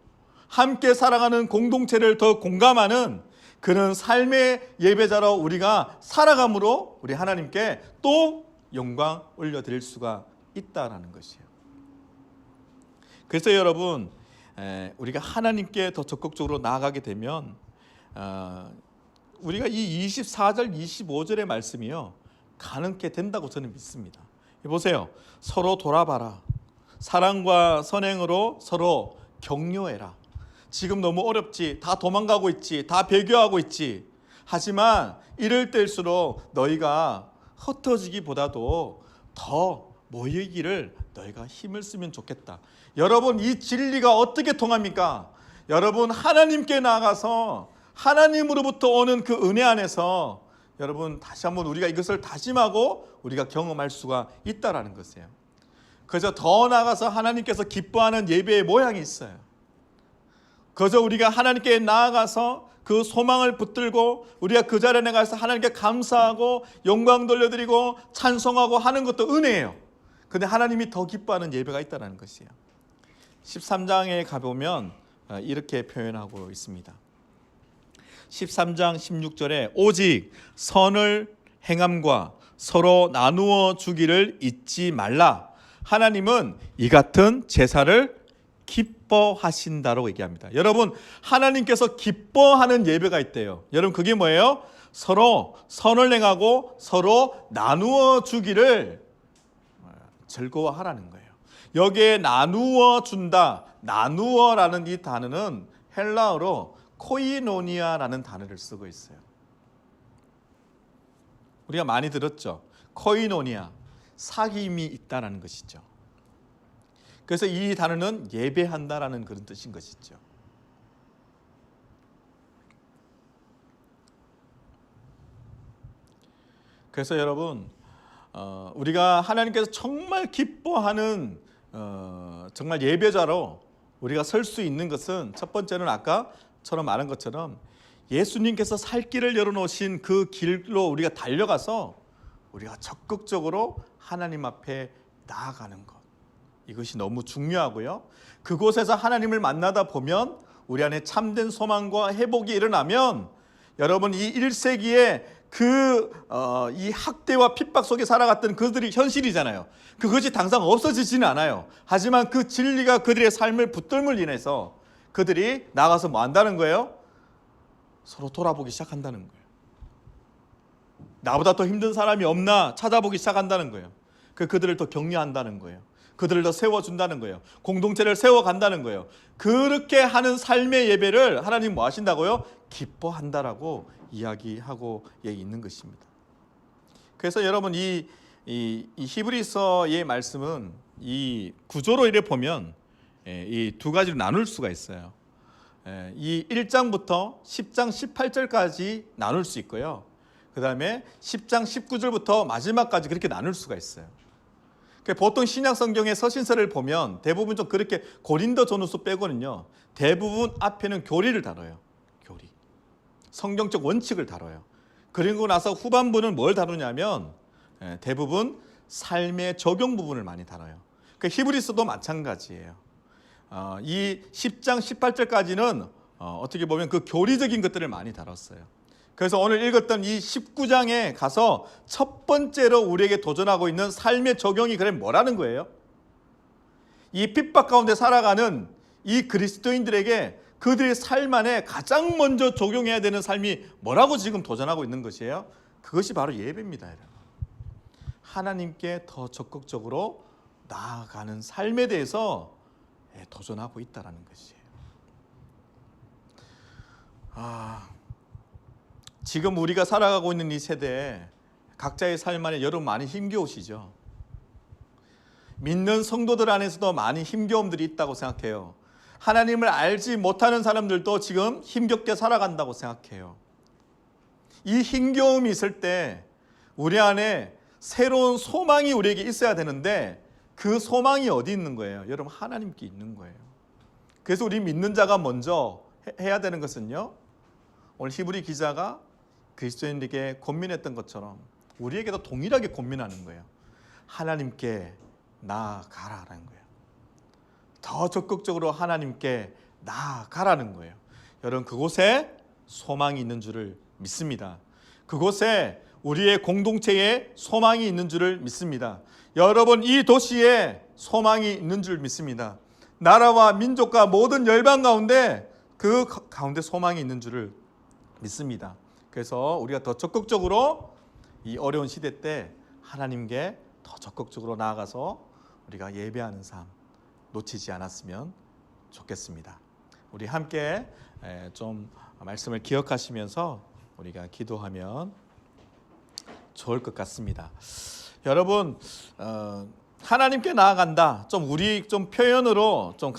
함께 살아가는 공동체를 더 공감하는 그런 삶의 예배자로 우리가 살아감으로 우리 하나님께 또 영광 올려드릴 수가 있다라는 것이에요. 그래서 여러분, 우리가 하나님께 더 적극적으로 나아가게 되면 우리가 이 24절 25절의 말씀이요 가능케 된다고 저는 믿습니다. 보세요. 서로 돌아봐라. 사랑과 선행으로 서로 격려해라. 지금 너무 어렵지. 다 도망가고 있지. 다 배교하고 있지. 하지만 이럴 때일수록 너희가 흩어지기보다도 더 모이기를 너희가 힘을 쓰면 좋겠다. 여러분, 이 진리가 어떻게 통합니까? 여러분, 하나님께 나가서 하나님으로부터 오는 그 은혜 안에서 여러분 다시 한번 우리가 이것을 다짐하고 우리가 경험할 수가 있다라는 것이에요. 그래서 더 나아가서 하나님께서 기뻐하는 예배의 모양이 있어요. 그래서 우리가 하나님께 나아가서 그 소망을 붙들고 우리가 그 자리에 나가서 하나님께 감사하고 영광 돌려드리고 찬송하고 하는 것도 은혜예요. 그런데 하나님이 더 기뻐하는 예배가 있다는 것이에요. 13장에 가보면 이렇게 표현하고 있습니다. 13장 16절에 오직 선을 행함과 서로 나누어 주기를 잊지 말라. 하나님은 이 같은 제사를 기뻐하신다고 얘기합니다. 여러분, 하나님께서 기뻐하는 예배가 있대요. 여러분, 그게 뭐예요? 서로 선을 행하고 서로 나누어 주기를 즐거워하라는 거예요. 여기에 나누어 준다, 나누어라는 이 단어는 헬라어로 코이노니아라는 단어를 쓰고 있어요. 우리가 많이 들었죠. 코이노니아, 사귐이 있다라는 것이죠. 그래서 이 단어는 예배한다라는 그런 뜻인 것이죠. 그래서 여러분, 우리가 하나님께서 정말 기뻐하는 정말 예배자로 우리가 설 수 있는 것은 첫 번째는 아까처럼 말한 것처럼 예수님께서 살 길을 열어놓으신 그 길로 우리가 달려가서 우리가 적극적으로 하나님 앞에 나아가는 것, 이것이 너무 중요하고요. 그곳에서 하나님을 만나다 보면 우리 안에 참된 소망과 회복이 일어나면 여러분, 이 1세기에 이 학대와 핍박 속에 살아갔던 그들이 현실이잖아요. 그것이 당장 없어지지는 않아요. 하지만 그 진리가 그들의 삶을 붙들므로 인해서 그들이 나가서 뭐 한다는 거예요? 서로 돌아보기 시작한다는 거예요. 나보다 더 힘든 사람이 없나 찾아보기 시작한다는 거예요. 그들을 더 격려한다는 거예요. 그들을 더 세워준다는 거예요. 공동체를 세워간다는 거예요. 그렇게 하는 삶의 예배를 하나님 뭐 하신다고요? 기뻐한다라고 이야기하고 있는 것입니다. 그래서 여러분, 이 히브리서의 말씀은 이 구조로 이래 보면 이 두 가지로 나눌 수가 있어요. 이 1장부터 10장 18절까지 나눌 수 있고요. 그 다음에 10장 19절부터 마지막까지 그렇게 나눌 수가 있어요. 보통 신약 성경의 서신서를 보면 대부분 좀 그렇게 고린도 전후서 빼고는요, 대부분 앞에는 교리를 다뤄요. 교리, 성경적 원칙을 다뤄요. 그리고 나서 후반부는 뭘 다루냐면 대부분 삶의 적용 부분을 많이 다뤄요. 히브리서도 마찬가지예요. 이 10장 18절까지는 어떻게 보면 그 교리적인 것들을 많이 다뤘어요. 그래서 오늘 읽었던 이 19장에 가서 첫 번째로 우리에게 도전하고 있는 삶의 적용이 그래 뭐라는 거예요? 이 핍박 가운데 살아가는 이 그리스도인들에게 그들의 삶 안에 가장 먼저 적용해야 되는 삶이 뭐라고 지금 도전하고 있는 것이에요? 그것이 바로 예배입니다, 여러분. 하나님께 더 적극적으로 나아가는 삶에 대해서 도전하고 있다는 것이에요. 지금 우리가 살아가고 있는 이 세대에 각자의 삶 안에 여러분 많이 힘겨우시죠? 믿는 성도들 안에서도 많이 힘겨움들이 있다고 생각해요. 하나님을 알지 못하는 사람들도 지금 힘겹게 살아간다고 생각해요. 이 힘겨움이 있을 때 우리 안에 새로운 소망이 우리에게 있어야 되는데 그 소망이 어디 있는 거예요? 여러분, 하나님께 있는 거예요. 그래서 우리 믿는 자가 먼저 해야 되는 것은요, 오늘 히브리 기자가 그리스도인에게 권면했던 것처럼 우리에게도 동일하게 권면하는 거예요. 하나님께 나아가라는 거예요. 더 적극적으로 하나님께 나아가라는 거예요. 여러분, 그곳에 소망이 있는 줄을 믿습니다. 그곳에 우리의 공동체에 소망이 있는 줄을 믿습니다. 여러분, 이 도시에 소망이 있는 줄 믿습니다. 나라와 민족과 모든 열방 가운데 그 가운데 소망이 있는 줄을 믿습니다. 그래서 우리가 더 적극적으로 이 어려운 시대 때 하나님께 더 적극적으로 나아가서 우리가 예배하는 삶 놓치지 않았으면 좋겠습니다. 우리 함께 좀 말씀을 기억하시면서 우리가 기도하면 좋을 것 같습니다. 여러분, 하나님께 나아간다. 좀 우리 좀 표현으로 좀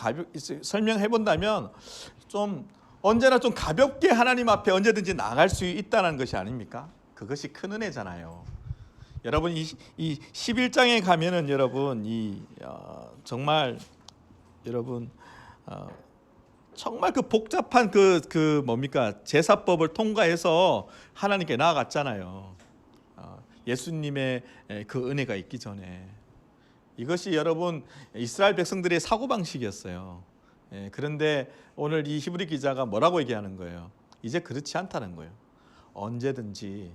설명해 본다면 좀 언제나 좀 가볍게 하나님 앞에 언제든지 나아갈 수 있다는 것이 아닙니까? 그것이 큰 은혜잖아요. 여러분, 이 11장에 가면은 여러분 정말 여러분 정말 그 복잡한 그 뭡니까? 제사법을 통과해서 하나님께 나아갔잖아요. 예수님의 그 은혜가 있기 전에. 이것이 여러분 이스라엘 백성들의 사고방식이었어요. 그런데 오늘 이 히브리 기자가 뭐라고 얘기하는 거예요? 이제 그렇지 않다는 거예요. 언제든지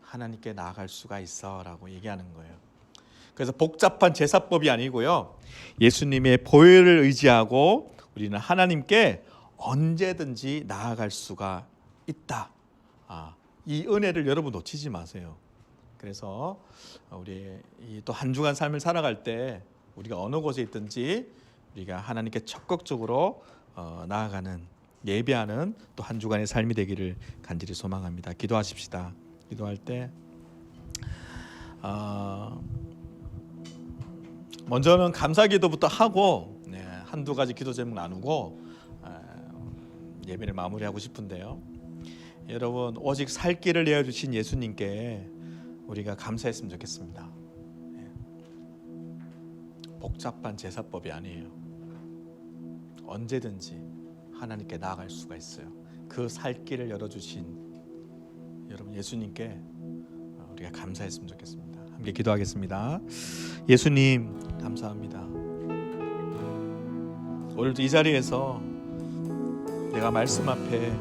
하나님께 나아갈 수가 있어라고 얘기하는 거예요. 그래서 복잡한 제사법이 아니고요, 예수님의 보혈을 의지하고 우리는 하나님께 언제든지 나아갈 수가 있다. 이 은혜를 여러분 놓치지 마세요. 그래서 우리 또 한 주간 삶을 살아갈 때 우리가 어느 곳에 있든지 우리가 하나님께 적극적으로 나아가는, 예배하는 또 한 주간의 삶이 되기를 간절히 소망합니다. 기도하십시다. 기도할 때 먼저는 감사기도부터 하고 한두 가지 기도 제목 나누고 예배를 마무리하고 싶은데요. 여러분, 오직 살 길을 내어주신 예수님께 우리가 감사했으면 좋겠습니다. 복잡한 제사법이 아니에요. 언제든지 하나님께 나아갈 수가 있어요. 그 살 길을 열어주신 여러분 예수님께 우리가 감사했으면 좋겠습니다. 함께 기도하겠습니다. 예수님 감사합니다. 오늘도 이 자리에서 내가 말씀 앞에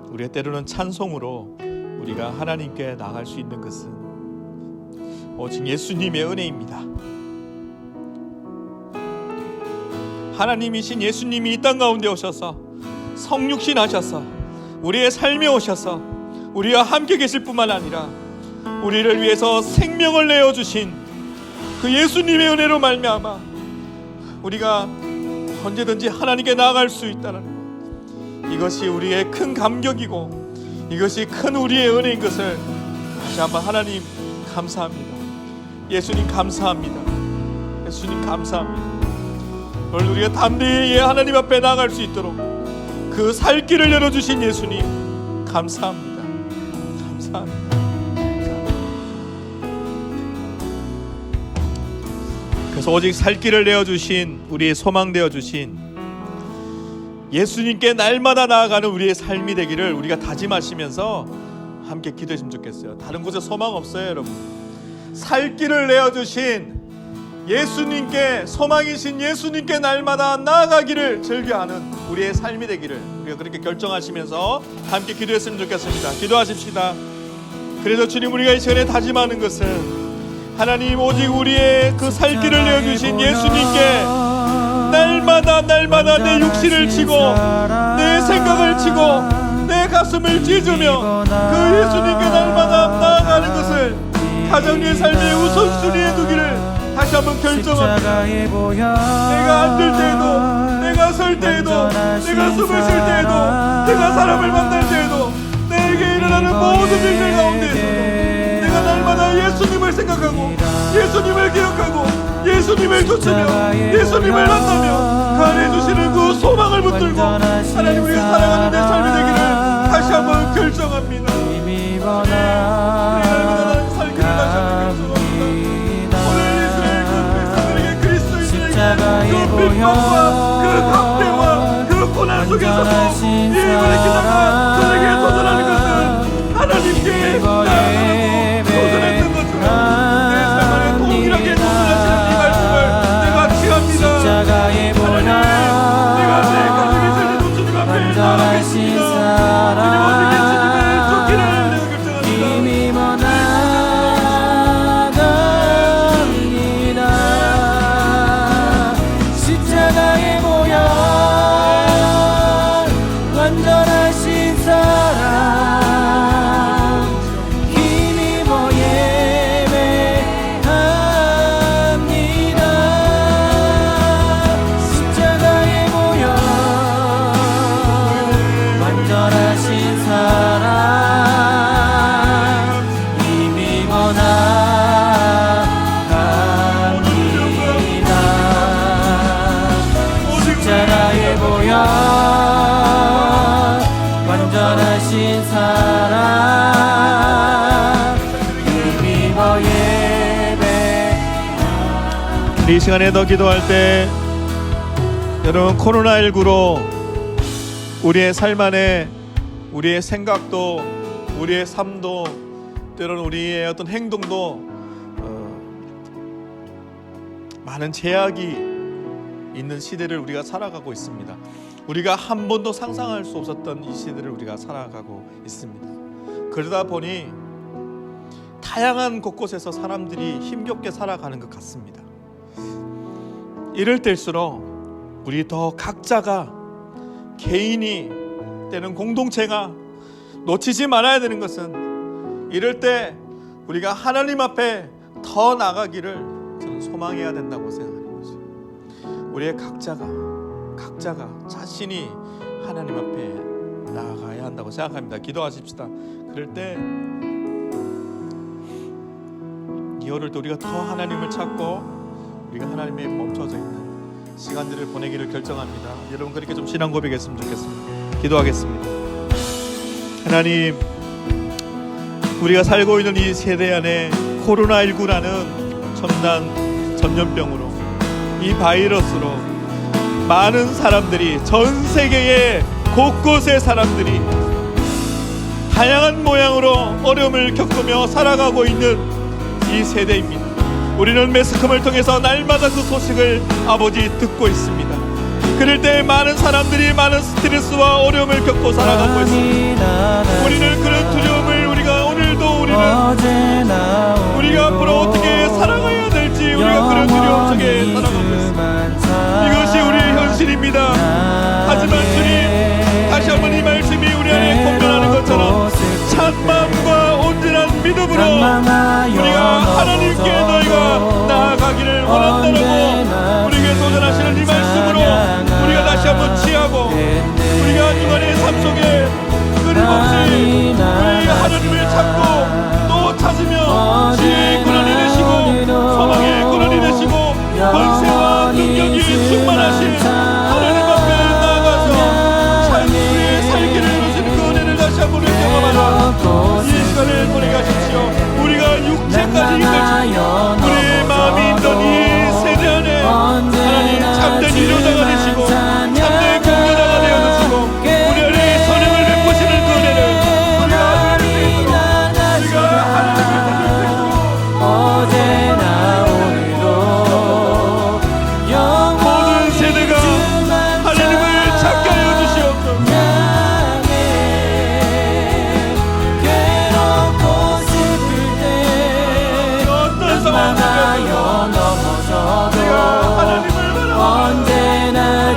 우리가 때로는 찬송으로 우리가 하나님께 나아갈 수 있는 것은 오직 예수님의 은혜입니다. 하나님이신 예수님이 이 땅 가운데 오셔서 성육신 하셔서 우리의 삶에 오셔서 우리와 함께 계실 뿐만 아니라 우리를 위해서 생명을 내어주신 그 예수님의 은혜로 말미암아 우리가 언제든지 하나님께 나아갈 수 있다는 것, 이것이 우리의 큰 감격이고 이것이 큰 우리의 은혜인 것을 다시 한번 하나님 감사합니다. 예수님 감사합니다. 예수님 감사합니다. 오늘 우리가 담대히 하나님 앞에 나아갈 수 있도록 그 살 길을 열어주신 예수님 감사합니다. 감사합니다. 그래서 오직 살 길을 내어주신 우리의 소망 되어주신 예수님께 날마다 나아가는 우리의 삶이 되기를 우리가 다짐하시면서 함께 기도했으면 좋겠어요. 다른 곳에 소망 없어요, 여러분. 살 길을 내어주신 예수님께, 소망이신 예수님께 날마다 나아가기를 즐겨하는 우리의 삶이 되기를 우리가 그렇게 결정하시면서 함께 기도했으면 좋겠습니다. 기도하십시다. 그래서 주님, 우리가 이 시간에 다짐하는 것은 하나님 오직 우리의 그 살 길을 내어주신 예수님께 날마다 내가 날마다 내 육신을 치고 내 생각을 치고 내 가슴을 찢으며 그 예수님께 날마다 나아가는 것을 가정의 삶의 우선순위에 두기를 다시 한번 결정합니다. 내가 앉을 때에도, 내가 설 때에도, 내가 숨을 쉴 때에도, 내가 사람을 만날 때에도, 내게 일어나는 모든 일들 가운데에서도 내가 날마다 예수님을 생각하고 예수님을 기억하고 예수님을 좇으며 예수님을 만나며 그 안에 주시는 그 소망을 붙들고 하나님 우리가 살아가는 내 삶이 되기를 다시 한번 결정합니다. 날마다 살기를 다시 한번 결정합니다. 오늘 이스라엘 그 백성들에게 그리스도인들에게 그 핍박과 그 강대와 그 고난 속에서도 예물의 기도가 그에게 도전하는 것은 하나님께 나아가고 도전했던 것처럼 내 삶 안에 동일하게 도전하시는 이 말씀을 내가 취합니다. 하나님 내가 내 가정의 삶의 주님 앞에 나아가겠습니다. 주님 어디 계시는데 쫓기를 내가 결정합니다. 완전하신 사랑 힘입어 예배합니다. 십자가에 모여 완전하신 사랑 힘입어 나갑니다. 십자가에 모여 완전하신 사랑 힘입어 예배. 이 시간에 더 기도할 때 여러분 코로나19로 우리의 삶 안에 우리의 생각도 우리의 삶도 때로는 우리의 어떤 행동도 많은 제약이 있는 시대를 우리가 살아가고 있습니다. 우리가 한 번도 상상할 수 없었던 이 시대를 우리가 살아가고 있습니다. 그러다 보니 다양한 곳곳에서 사람들이 힘겹게 살아가는 것 같습니다. 이럴 때일수록 우리 더 각자가 개인이 때는 공동체가 놓치지 말아야 되는 것은 이럴 때 우리가 하나님 앞에 더 나가기를 저는 소망해야 된다고 생각하는 거죠. 우리의 각자가 자신이 하나님 앞에 나아가야 한다고 생각합니다. 기도하십시다. 그럴 때 이어를 때 우리가 더 하나님을 찾고 우리가 하나님에 멈춰져 있는 시간들을 보내기를 결정합니다. 여러분 그렇게 좀 신앙 고백했으면 좋겠습니다. 기도하겠습니다. 하나님, 우리가 살고 있는 이 세대 안에 코로나19라는 첨단 전염병으로 이 바이러스로 많은 사람들이 전 세계의 곳곳의 사람들이 다양한 모양으로 어려움을 겪으며 살아가고 있는 이 세대입니다. 우리는 매스컴을 통해서 날마다 그 소식을 아버지 듣고 있습니다. 그럴 때 많은 사람들이 많은 스트레스와 어려움을 겪고 살아가고 있습니다. 우리는 그런 두려움을 우리가 오늘도 우리가 앞으로 어떻게 살아가야 될지 우리가 그런 두려움 속에 살아가고 있습니다. 이것이 우리의 현실입니다. 하지만 주님, 다시 한번 이 말씀이 우리 안에 공존하는 것처럼 찬마음과 온전한 믿음으로 우리가 하나님께 너희가 나아가기를 원한다라고 우리에게 도전하시는 이 말씀으로 우리가 다시 한번 취하고 우리가 주간의 삶 속에 끊임없이 우리 하나님을 찾고 또 찾으며 지혜의 권한이 되시고 소망의 권한이 되시고 권세와 능력이 충만하신 하나님 앞에 나아가서 삶의 살기를 이루시는 그 은혜를 다시 한번 경험하라. 이 시간을 보내게 하십시오. 우리가 육체까지 힘들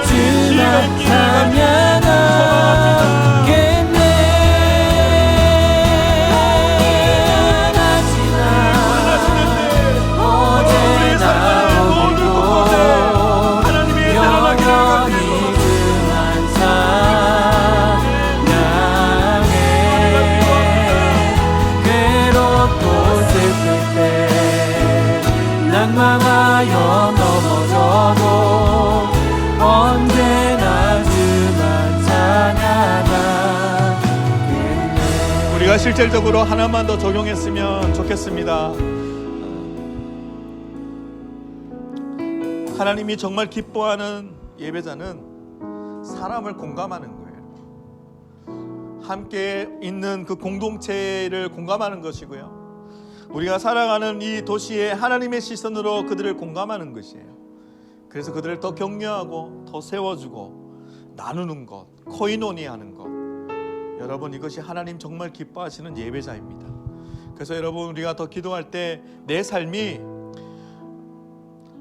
주만 찬양하겠네. 망하여 넘어져도 언제나 주만 찬양하겠네. 우리가 실질적으로 하나만 더 적용했으면 좋겠습니다. 하나님이 정말 기뻐하는 예배자는 사람을 공감하는 거예요. 함께 있는 그 공동체를 공감하는 것이고요. 우리가 살아가는 이 도시에 하나님의 시선으로 그들을 공감하는 것이에요. 그래서 그들을 더 격려하고 더 세워주고 나누는 것, 코이노니하는 것. 여러분, 이것이 하나님 정말 기뻐하시는 예배자입니다. 그래서 여러분, 우리가 더 기도할 때 내 삶이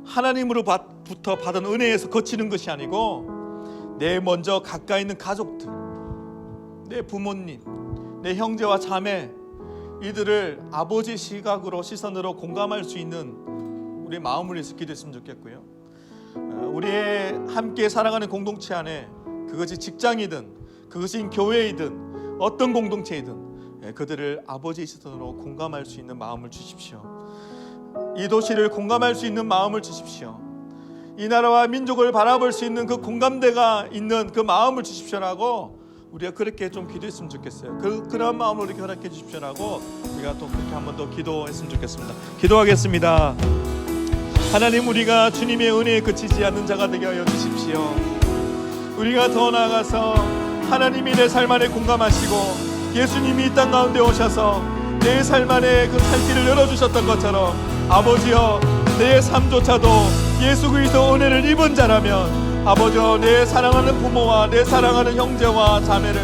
하나님으로부터 받은 은혜에서 거치는 것이 아니고 내 먼저 가까이 있는 가족들, 내 부모님, 내 형제와 자매, 이들을 아버지 시선으로 공감할 수 있는 우리의 마음을 위해서 기도했으면 좋겠고요. 우리의 함께 살아가는 공동체 안에 그것이 직장이든 그것이 교회이든 어떤 공동체이든 그들을 아버지 시선으로 공감할 수 있는 마음을 주십시오. 이 도시를 공감할 수 있는 마음을 주십시오. 이 나라와 민족을 바라볼 수 있는 그 공감대가 있는 그 마음을 주십시오라고 우리가 그렇게 좀 기도했으면 좋겠어요. 그런 마음으로 이렇게 허락해 주십시오라고 우리가 또 그렇게 한번 더 기도했으면 좋겠습니다. 기도하겠습니다. 하나님, 우리가 주님의 은혜에 그치지 않는 자가 되게 하여 주십시오. 우리가 더 나아가서 하나님이 내 삶 안에 공감하시고 예수님이 이 땅 가운데 오셔서 내 삶 안에 그 살길을 열어주셨던 것처럼 아버지여, 내 삶조차도 예수 그리스도 은혜를 입은 자라면 아버지여, 내 사랑하는 부모와 내 사랑하는 형제와 자매를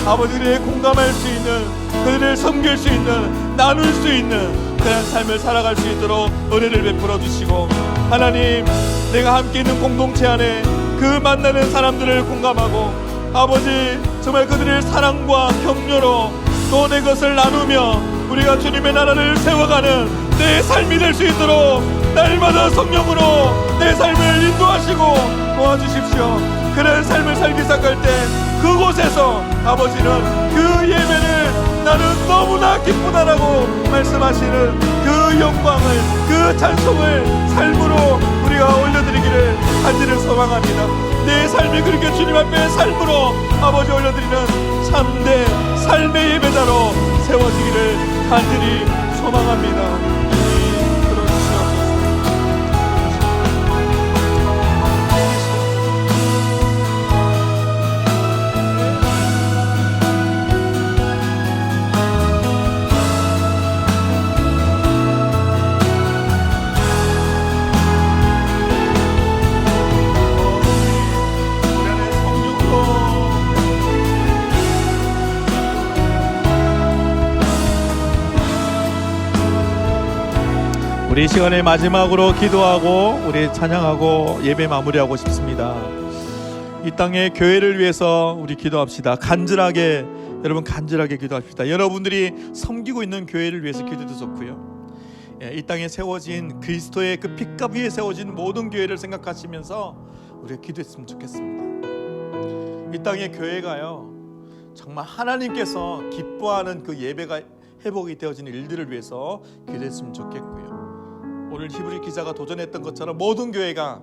아버지를 공감할 수 있는, 그들을 섬길 수 있는, 나눌 수 있는 그런 삶을 살아갈 수 있도록 은혜를 베풀어 주시고, 하나님, 내가 함께 있는 공동체 안에 그 만나는 사람들을 공감하고 아버지, 정말 그들의 사랑과 격려로 또 내 것을 나누며 우리가 주님의 나라를 세워가는 내 삶이 될 수 있도록 날마다 성령으로 내 삶을 인도하시고 도와주십시오. 그런 삶을 살기 시작할 때 그곳에서 아버지는 그 예배를 나는 너무나 기쁘다라고 말씀하시는 그 영광을, 그 찬송을 삶으로 우리가 올려드리기를 간절히 소망합니다. 내 삶이 그렇게 주님 앞에 삶으로 아버지 올려드리는 참된 삶의 예배자로 세워지기를 간절히 소망합니다. 우리 이 시간에 마지막으로 기도하고 우리 찬양하고 예배 마무리하고 싶습니다. 이 땅의 교회를 위해서 우리 기도합시다. 간절하게, 여러분 간절하게 기도합시다. 여러분들이 섬기고 있는 교회를 위해서 기도도 좋고요. 이 땅에 세워진 그리스도의 그 핏값 위에 세워진 모든 교회를 생각하시면서 우리가 기도했으면 좋겠습니다. 이 땅의 교회가요, 정말 하나님께서 기뻐하는 그 예배가 회복이 되어지는 일들을 위해서 기도했으면 좋겠고요. 오늘 히브리 기자가 도전했던 것처럼 모든 교회가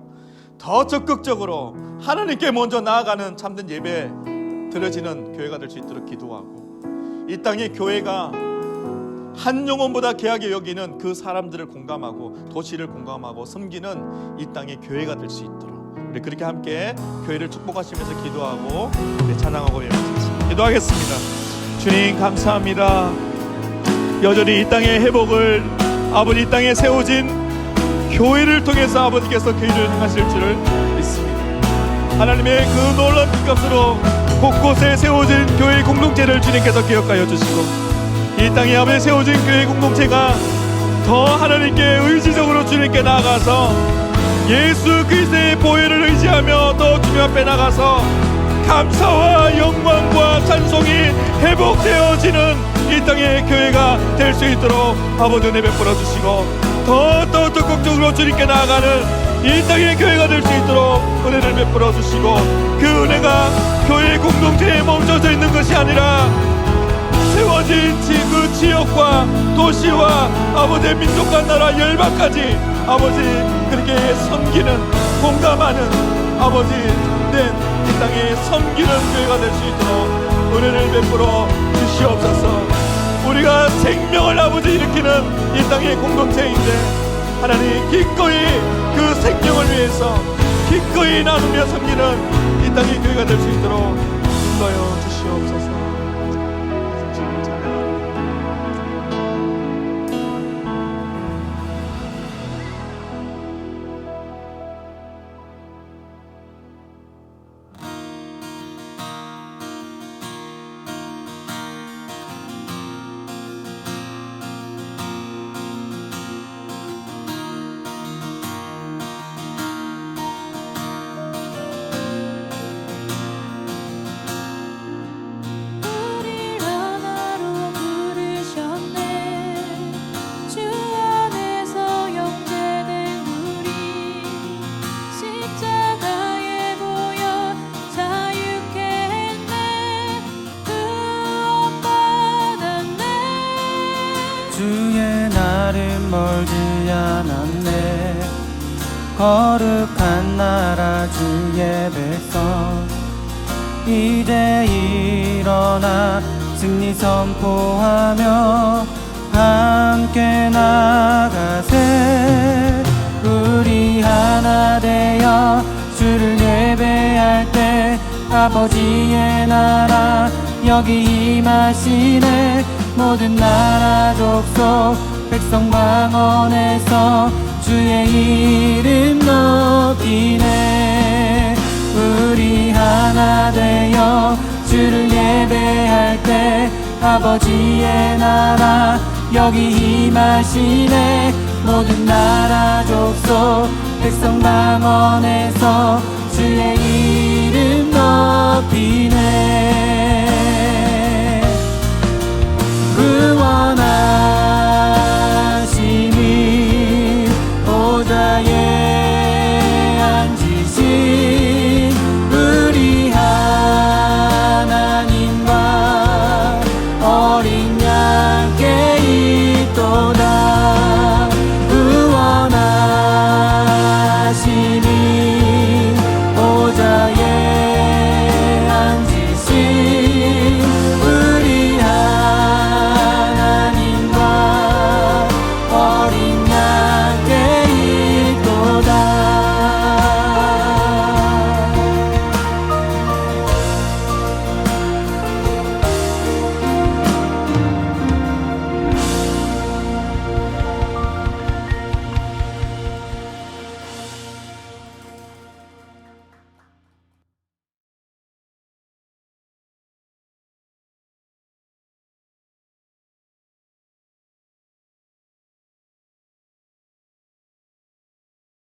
더 적극적으로 하나님께 먼저 나아가는 참된 예배 드려지는 교회가 될 수 있도록 기도하고, 이 땅의 교회가 한 영혼보다 귀하게 여기는 그 사람들을 공감하고 도시를 공감하고 섬기는 이 땅의 교회가 될 수 있도록 우리 그렇게 함께 교회를 축복하시면서 기도하고 우리 찬양하고 예배하겠습니다. 기도하겠습니다. 주님 감사합니다. 여전히 이 땅의 회복을 아버지, 이 땅에 세워진 교회를 통해서 아버지께서 그 일을 행하실 줄을 믿습니다. 하나님의 그 놀라운 핏값으로 곳곳에 세워진 교회 공동체를 주님께서 기억하여 주시고, 이 땅에 아버지 세워진 교회 공동체가 더 하나님께 의지적으로 주님께 나아가서 예수 그리스도의 보혈을 의지하며 더 하나님 앞에 나가서 감사와 영광과 찬송이 회복되어지는 이 땅의 교회가 될 수 있도록 아버지 은혜 베풀어 주시고 더 적극적으로 주님께 나아가는 이 땅의 교회가 될 수 있도록 은혜를 베풀어 주시고 그 은혜가 교회 공동체에 멈춰져 있는 것이 아니라 세워진 그 지역과 도시와 아버지의 민족과 나라 열방까지 아버지 그렇게 섬기는 공감하는 아버지 된 이 땅에 섬기는 교회가 될 수 있도록 은혜를 베풀어 주시옵소서. 우리가 생명을 아버지 일으키는 이 땅의 공동체인데 하나님 기꺼이 그 생명을 위해서 기꺼이 나누며 섬기는 이 땅의 교회가 될 수 있도록 인도하여 주시옵소서. 주의 날은 멀지 않았네. 거룩한 나라 주의 백성 이제 일어나 승리 선포하며 함께 나가세. 우리 하나 되어 주를 예배할 때 아버지의 나라 여기 임하시네. 모든 나라 족속 백성 방언에서 주의 이름 높이네. 우리 하나 되어 주를 예배할 때 아버지의 나라 여기 임하시네. 모든 나라 족속 백성 방언에서